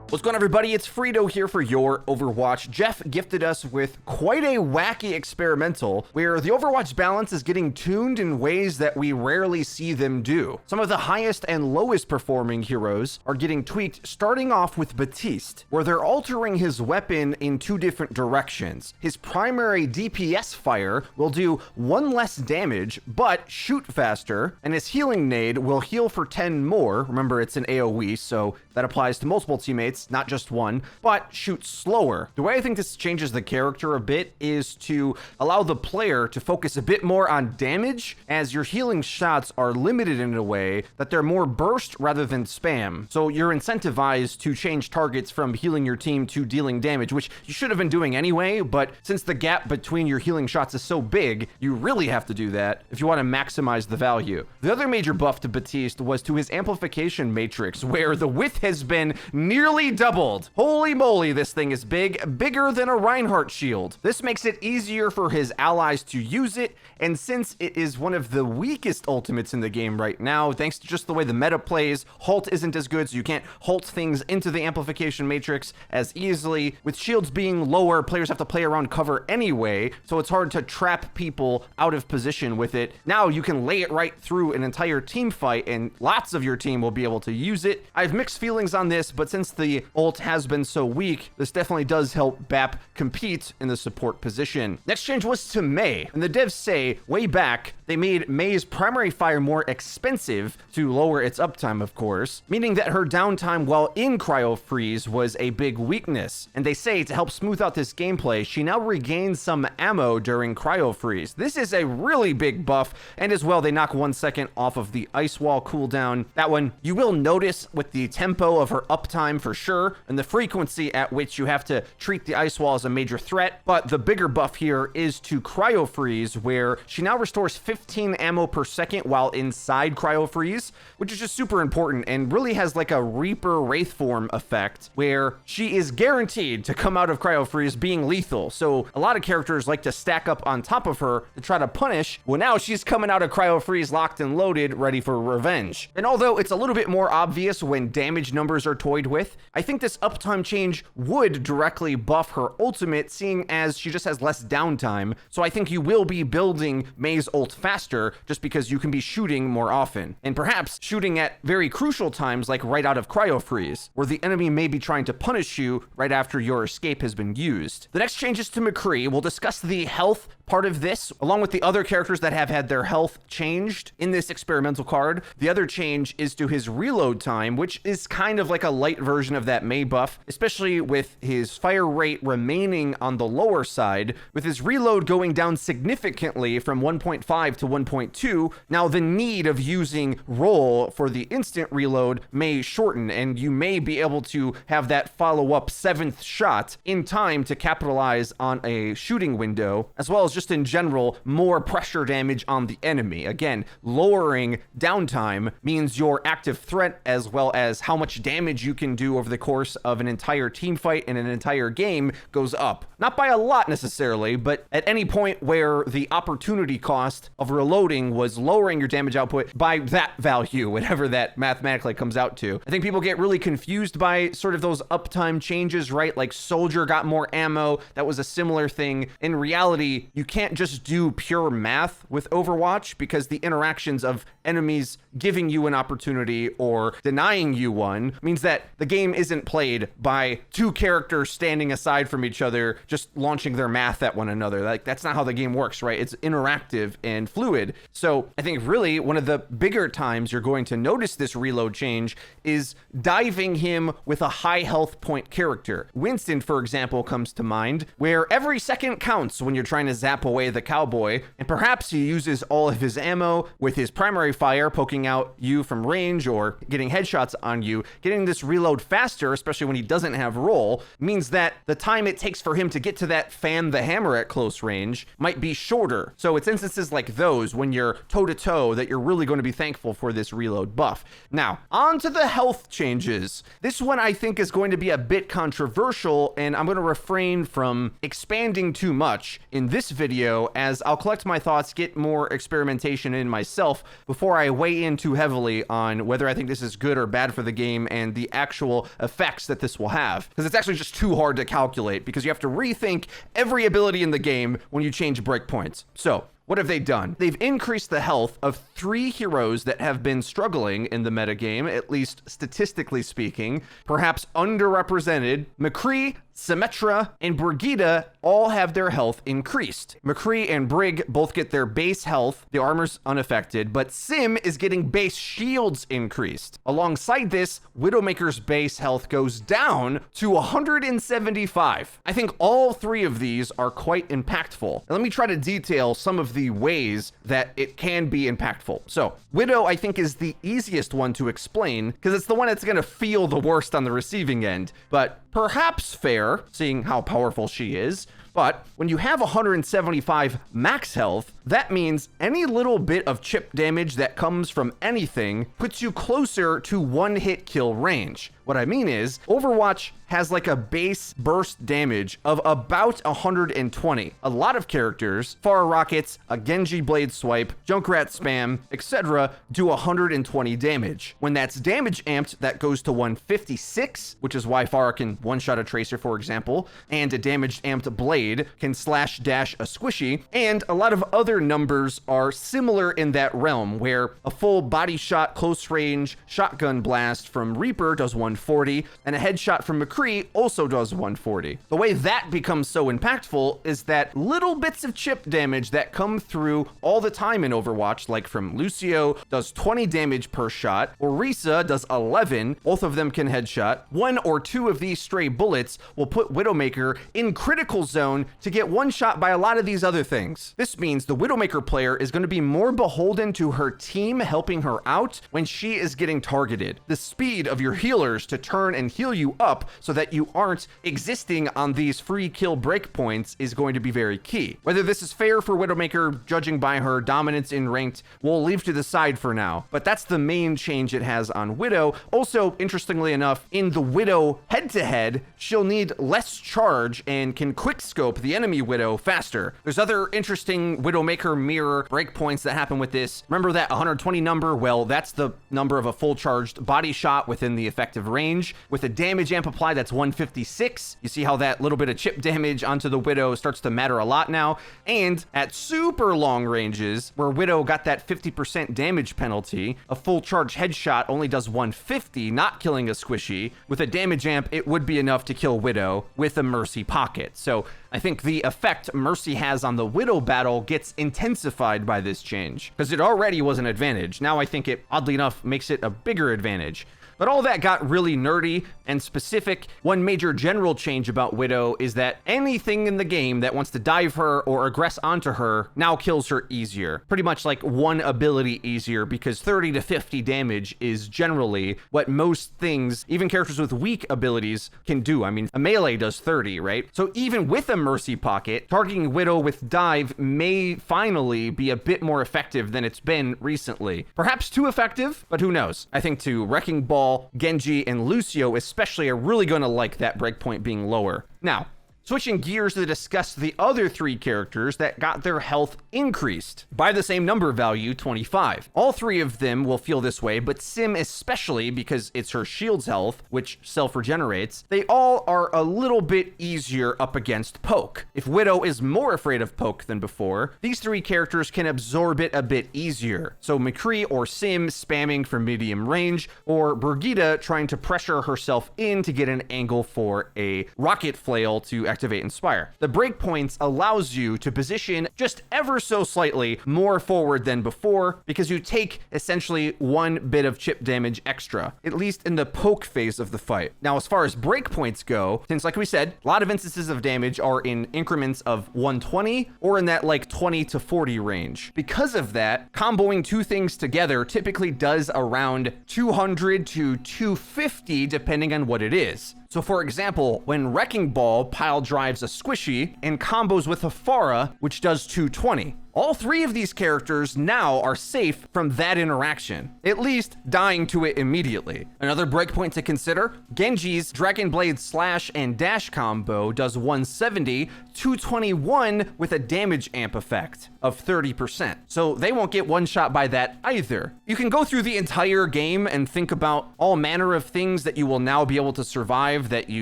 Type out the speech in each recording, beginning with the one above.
What's going on, everybody? It's Frito here for Your Overwatch. Jeff gifted us with quite a wacky experimental where the Overwatch balance is getting tuned in ways that we rarely see them do. Some of the highest and lowest performing heroes are getting tweaked, starting off with Baptiste, where they're altering his weapon in two different directions. His primary DPS fire will do 1 less damage, but shoot faster, and his healing nade will heal for 10 more. Remember, it's an AoE, so that applies to multiple teammates, not just one, but shoot slower. The way I think this changes the character a bit is to allow the player to focus a bit more on damage, as your healing shots are limited in a way that they're more burst rather than spam. So you're incentivized to change targets from healing your team to dealing damage, which you should have been doing anyway, but since the gap between your healing shots is so big, you really have to do that if you want to maximize the value. The other major buff to Baptiste was to his amplification matrix, where the width has been nearly doubled. Holy moly, this thing is big, bigger than a Reinhardt shield. This makes it easier for his allies to use it, and since it is one of the weakest ultimates in the game right now, thanks to just the way the meta plays, halt isn't as good, so you can't halt things into the amplification matrix as easily. With shields being lower, players have to play around cover anyway, so it's hard to trap people out of position with it. Now you can lay it right through an entire team fight, and lots of your team will be able to use it. I have mixed feelings on this, but since the ult has been so weak, this definitely does help Bap compete in the support position. Next change was to Mei, and the devs say way back they made Mei's primary fire more expensive to lower its uptime, of course, meaning that her downtime while in cryo freeze was a big weakness. And they say to help smooth out this gameplay, she now regains some ammo during cryo freeze. This is a really big buff, and as well, they knock 1 second off of the ice wall cooldown. That one you will notice with the tempo of her uptime for sure, and the frequency at which you have to treat the ice wall as a major threat. But the bigger buff here is to cryo freeze, where she now restores 15 ammo per second while inside cryo freeze, which is just super important and really has like a Reaper Wraith form effect where she is guaranteed to come out of cryo freeze being lethal. So a lot of characters like to stack up on top of her to try to punish. Well, now she's coming out of cryo freeze locked and loaded, ready for revenge. And although it's a little bit more obvious when damage numbers are toyed with, I think this uptime change would directly buff her ultimate, seeing as she just has less downtime. So I think you will be building Mei's ult faster just because you can be shooting more often, and perhaps shooting at very crucial times like right out of cryo freeze, where the enemy may be trying to punish you right after your escape has been used. The next change is to McCree. We'll discuss the health part of this, along with the other characters that have had their health changed in this experimental card. The other change is to his reload time, which is kind of like a light version of that Mei buff, especially with his fire rate remaining on the lower side, with his reload going down significantly from 1.5 to 1.2. Now the need of using roll for the instant reload may shorten, and you may be able to have that follow-up 7th shot in time to capitalize on a shooting window, as well as just in general, more pressure damage on the enemy. Again, lowering downtime means your active threat as well as how much damage you can do over the course of an entire team fight and an entire game goes up. Not by a lot necessarily, but at any point where the opportunity cost of reloading was lowering your damage output by that value, whatever that mathematically comes out to. I think people get really confused by sort of those uptime changes, right? Like Soldier got more ammo. That was a similar thing. In reality, you can't just do pure math with Overwatch, because the interactions of enemies giving you an opportunity or denying you one means that the game isn't played by two characters standing aside from each other just launching their math at one another. Like, that's not how the game works, right? It's interactive and fluid. So I think really one of the bigger times you're going to notice this reload change is diving him with a high health point character. Winston, for example, comes to mind, where every second counts when you're trying to zap away the cowboy, and perhaps he uses all of his ammo with his primary fire poking out you from range or getting headshots on you. Getting this reload faster, especially when he doesn't have roll, means that the time it takes for him to get to that fan the hammer at close range might be shorter. So it's instances like those when you're toe-to-toe that you're really going to be thankful for this reload buff. Now, on to the health changes. This one I think is going to be a bit controversial, and I'm going to refrain from expanding too much in this video as I'll collect my thoughts, get more experimentation in myself before I weigh in too heavily on whether I think this is good or bad for the game and the actual effects that this will have. Because it's actually just too hard to calculate because you have to rethink every ability in the game when you change breakpoints. So, what have they done? They've increased the health of 3 heroes that have been struggling in the metagame, at least statistically speaking, perhaps underrepresented. McCree, Symmetra, and Brigitte all have their health increased. McCree and Brig both get their base health, the armor's unaffected, but Sim is getting base shields increased. Alongside this, Widowmaker's base health goes down to 175. I think all 3 of these are quite impactful. And let me try to detail some of the ways that it can be impactful. So, Widow, I think, is the easiest one to explain because it's the one that's going to feel the worst on the receiving end, but perhaps fair, seeing how powerful she is. But when you have 175 max health, that means any little bit of chip damage that comes from anything puts you closer to one-hit kill range. What I mean is, Overwatch has like a base burst damage of about 120. A lot of characters, Far Rockets, a Genji Blade Swipe, Junkrat Spam, etc. do 120 damage. When that's damage amped, that goes to 156, which is why Pharah can one-shot a Tracer, for example, and a damage amped Blade can slash dash a squishy, and a lot of other numbers are similar in that realm, where a full body shot close range shotgun blast from Reaper does 140, and a headshot from McCree also does 140. The way that becomes so impactful is that little bits of chip damage that come through all the time in Overwatch, like from Lucio, does 20 damage per shot, or Risa does 11, both of them can headshot. 1 or 2 of these stray bullets will put Widowmaker in critical zone to get one shot by a lot of these other things. This means the Widowmaker player is going to be more beholden to her team helping her out when she is getting targeted. The speed of your healers to turn and heal you up so that you aren't existing on these free kill breakpoints is going to be very key. Whether this is fair for Widowmaker, judging by her dominance in ranked, we'll leave to the side for now. But that's the main change it has on Widow. Also, interestingly enough, in the Widow head-to-head, she'll need less charge and can quickscope the enemy Widow faster. There's other interesting Widowmaker mirror breakpoints that happen with this. Remember that 120 number? Well, that's the number of a full charged body shot within the effective range. With a damage amp applied, that's 156. You see how that little bit of chip damage onto the Widow starts to matter a lot now. And at super long ranges, where Widow got that 50% damage penalty, a full charge headshot only does 150, not killing a squishy. With a damage amp, it would be enough to kill Widow with a Mercy pocket. So I think the effect Mercy has on the Widow battle gets intensified by this change, because it already was an advantage. Now I think it, oddly enough, makes it a bigger advantage. But all that got really nerdy and specific. One major general change about Widow is that anything in the game that wants to dive her or aggress onto her now kills her easier. Pretty much like one ability easier, because 30 to 50 damage is generally what most things, even characters with weak abilities, can do. I mean, a melee does 30, right? So even with a Mercy pocket, targeting Widow with dive may finally be a bit more effective than it's been recently. Perhaps too effective, but who knows? I think to Wrecking Ball, Genji, and Lucio especially are really going to like that breakpoint being lower. Now, switching gears to discuss the other 3 characters that got their health increased by the same number value, 25. All 3 of them will feel this way, but Sim especially, because it's her shield's health, which self-regenerates. They all are a little bit easier up against poke. If Widow is more afraid of poke than before, these 3 characters can absorb it a bit easier. So McCree or Sim spamming from medium range, or Brigitte trying to pressure herself in to get an angle for a rocket flail to activate Inspire. The breakpoints allows you to position just ever so slightly more forward than before, because you take essentially 1 bit of chip damage extra, at least in the poke phase of the fight. Now, as far as breakpoints go, since like we said, a lot of instances of damage are in increments of 120 or in that like 20 to 40 range. Because of that, comboing 2 things together typically does around 200 to 250 depending on what it is. So for example, when Wrecking Ball pile drives a squishy and combos with a Pharah, which does 220. all 3 of these characters now are safe from that interaction, at least dying to it immediately. Another breakpoint to consider, Genji's Dragon Blade slash and dash combo does 170, 221 with a damage amp effect of 30%. So they won't get one shot by that either. You can go through the entire game and think about all manner of things that you will now be able to survive that you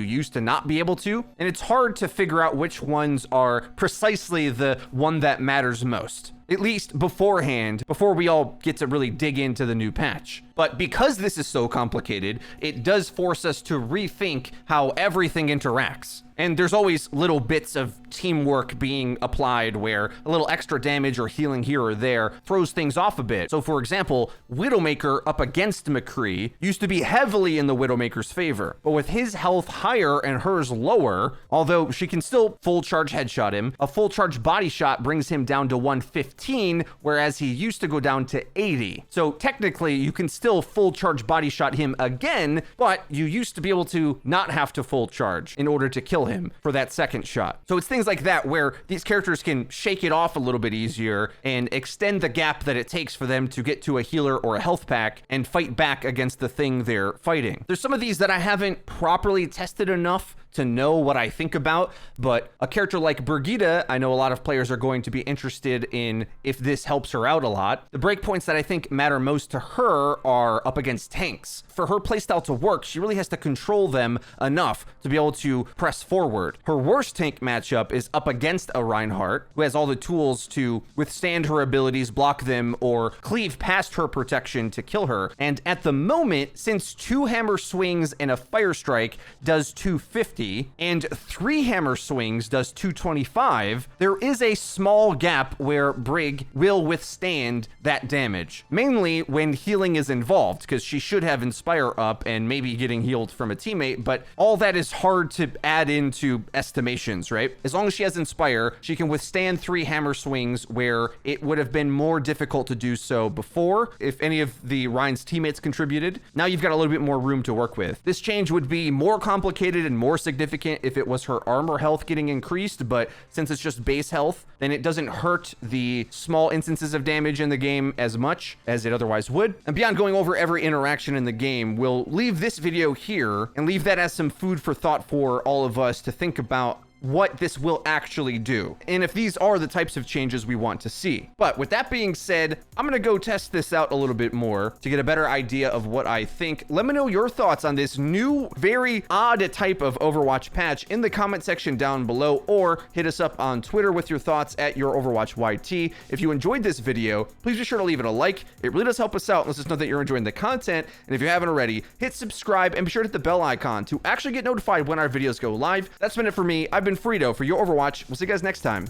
used to not be able to, and it's hard to figure out which ones are precisely the one that matters most, at least beforehand, before we all get to really dig into the new patch. But because this is so complicated, it does force us to rethink how everything interacts. And there's always little bits of teamwork being applied where a little extra damage or healing here or there throws things off a bit. So for example, Widowmaker up against McCree used to be heavily in the Widowmaker's favor, but with his health higher and hers lower, although she can still full charge headshot him, a full charge body shot brings him down to 115, whereas he used to go down to 80. So technically you can still full charge body shot him again, but you used to be able to not have to full charge in order to kill him for that second shot. So it's things like that where these characters can shake it off a little bit easier and extend the gap that it takes for them to get to a healer or a health pack and fight back against the thing they're fighting. There's some of these that I haven't properly tested enough to know what I think about, but a character like Brigitte, I know a lot of players are going to be interested in if this helps her out a lot. The breakpoints that I think matter most to her are up against tanks. For her playstyle to work, she really has to control them enough to be able to press forward. Her worst tank matchup is up against a Reinhardt, who has all the tools to withstand her abilities, block them, or cleave past her protection to kill her. And at the moment, since 2 hammer swings and a fire strike does 250, and 3 hammer swings does 225, there is a small gap where Brig will withstand that damage, mainly when healing is involved, because she should have Inspire up and maybe getting healed from a teammate, but all that is hard to add into estimations, right? As long as she has Inspire, she can withstand 3 hammer swings where it would have been more difficult to do so before if any of the Rein's teammates contributed. Now you've got a little bit more room to work with. This change would be more complicated and more significant if it was her armor health getting increased, but since it's just base health, then it doesn't hurt the small instances of damage in the game as much as it otherwise would. And beyond going over every interaction in the game, we'll leave this video here and leave that as some food for thought for all of us to think about what this will actually do, and if these are the types of changes we want to see. But with that being said, I'm gonna go test this out a little bit more to get a better idea of what I think. Let me know your thoughts on this new, very odd type of Overwatch patch in the comment section down below, or hit us up on Twitter with your thoughts at Your Overwatch YT. If you enjoyed this video, please be sure to leave it a like. It really does help us out and lets us know that you're enjoying the content. And if you haven't already, hit subscribe and be sure to hit the bell icon to actually get notified when our videos go live. That's been it for me. I've been Frito for Your Overwatch. We'll see you guys next time.